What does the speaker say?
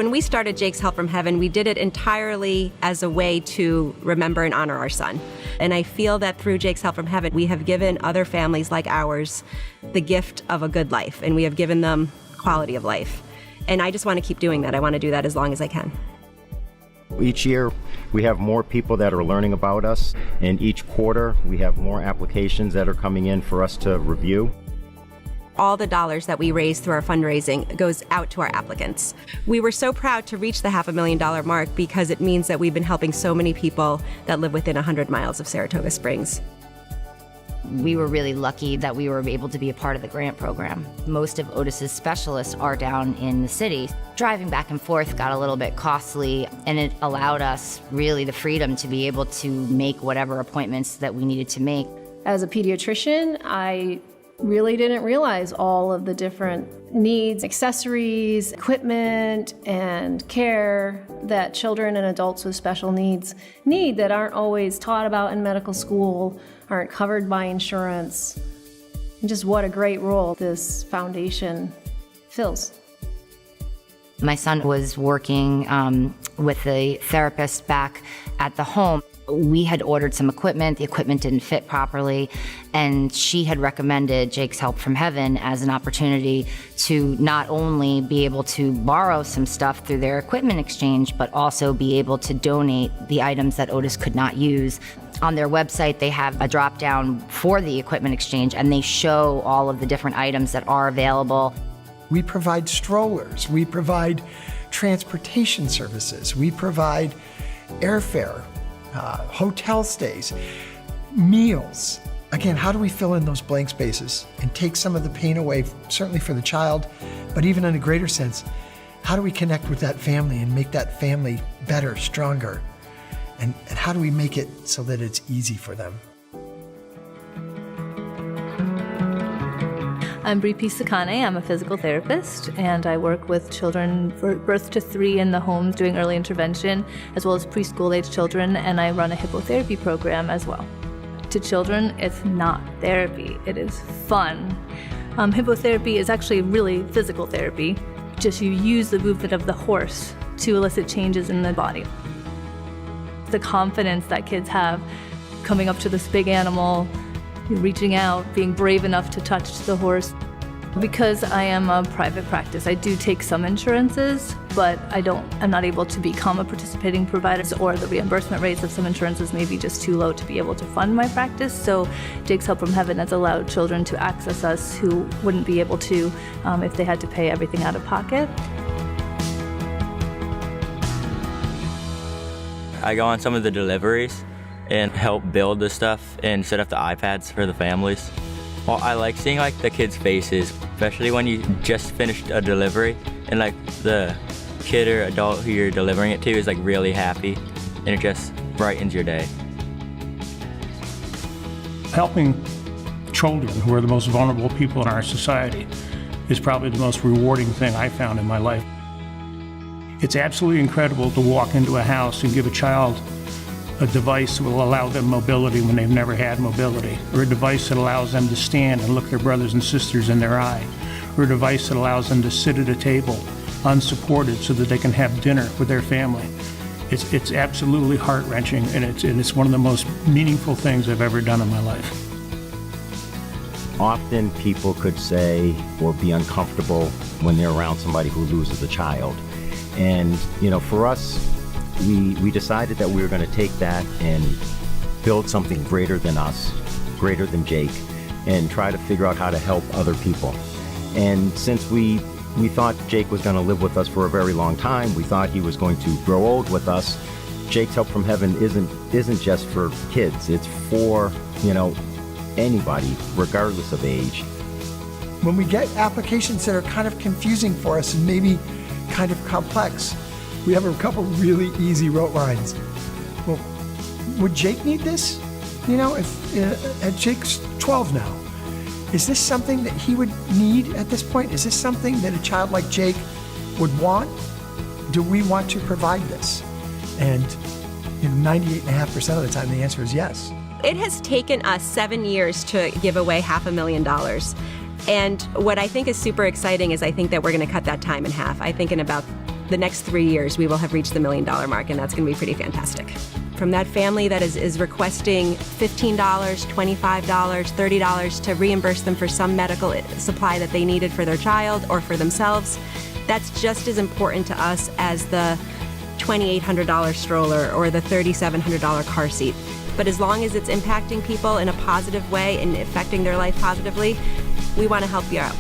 When we started Jake's Help from Heaven, we did it entirely as a way to remember and honor our son. And I feel that through Jake's Help from Heaven, we have given other families like ours the gift of a good life, and we have given them quality of life. And I just want to keep doing that. I want to do that as long as I can. Each year, we have more people that are learning about us, and each quarter, we have more applications that are coming in for us to review. All the dollars that we raise through our fundraising goes out to our applicants. We were so proud to reach the $500,000 mark because it means that we've been helping so many people that live within 100 miles of Saratoga Springs. We were really lucky that we were able to be a part of the grant program. Most of Otis's specialists are down in the city. Driving back and forth got a little bit costly, and it allowed us really the freedom to be able to make whatever appointments that we needed to make. As a pediatrician, I really didn't realize all of the different needs, accessories, equipment, and care that children and adults with special needs need that aren't always taught about in medical school, aren't covered by insurance. And just what a great role this foundation fills. My son was working with a therapist back at the home. We had ordered some equipment. The equipment didn't fit properly, and she had recommended Jake's Help from Heaven as an opportunity to not only be able to borrow some stuff through their equipment exchange, but also be able to donate the items that Otis could not use. On their website, they have a drop-down for the equipment exchange, and they show all of the different items that are available. We provide strollers, we provide transportation services, we provide airfare, hotel stays, meals. Again, how do we fill in those blank spaces and take some of the pain away, certainly for the child, but even in a greater sense, how do we connect with that family and make that family better, stronger? And how do we make it so that it's easy for them? I'm Bree Pisacane. I'm a physical therapist, and I work with children for birth to 3 in the homes doing early intervention, as well as preschool-age children, and I run a hippotherapy program as well. To children, it's not therapy. It is fun. Hippotherapy is actually really physical therapy. Just you use the movement of the horse to elicit changes in the body. The confidence that kids have coming up to this big animal, reaching out, being brave enough to touch the horse. Because I am a private practice, I do take some insurances, but I'm not able to become a participating provider, or the reimbursement rates of some insurances may be just too low to be able to fund my practice. So Jake's Help from Heaven has allowed children to access us who wouldn't be able to if they had to pay everything out of pocket. I go on some of the deliveries and help build the stuff and set up the iPads for the families. Well, I like seeing the kids' faces, especially when you just finished a delivery and the kid or adult who you're delivering it to is really happy, and it just brightens your day. Helping children who are the most vulnerable people in our society is probably the most rewarding thing I found in my life. It's absolutely incredible to walk into a house and give a child a device that will allow them mobility when they've never had mobility, or a device that allows them to stand and look their brothers and sisters in their eye, or a device that allows them to sit at a table unsupported so that they can have dinner with their family. It's absolutely heart-wrenching, and it's one of the most meaningful things I've ever done in my life. Often people could say or be uncomfortable when they're around somebody who loses a child. And, for us, we decided that we were going to take that and build something greater than us, greater than Jake, and try to figure out how to help other people. And since we thought Jake was going to live with us for a very long time, we thought he was going to grow old with us. Jake's Help from Heaven isn't just for kids. It's for, anybody, regardless of age. When we get applications that are kind of confusing for us and maybe kind of complex, we have a couple really easy rote lines. Well, would Jake need this? If Jake's 12 now, is this something that he would need at this point? Is this something that a child like Jake would want? Do we want to provide this? And 98.5% of the time, the answer is yes. It has taken us 7 years to give away $500,000. And what I think is super exciting is I think that we're going to cut that time in half. I think in about the next 3 years, we will have reached the $1 million mark, and that's going to be pretty fantastic. From that family that is requesting $15, $25, $30 to reimburse them for some medical supply that they needed for their child or for themselves, that's just as important to us as the $2,800 stroller or the $3,700 car seat. But as long as it's impacting people in a positive way and affecting their life positively, we want to help you out.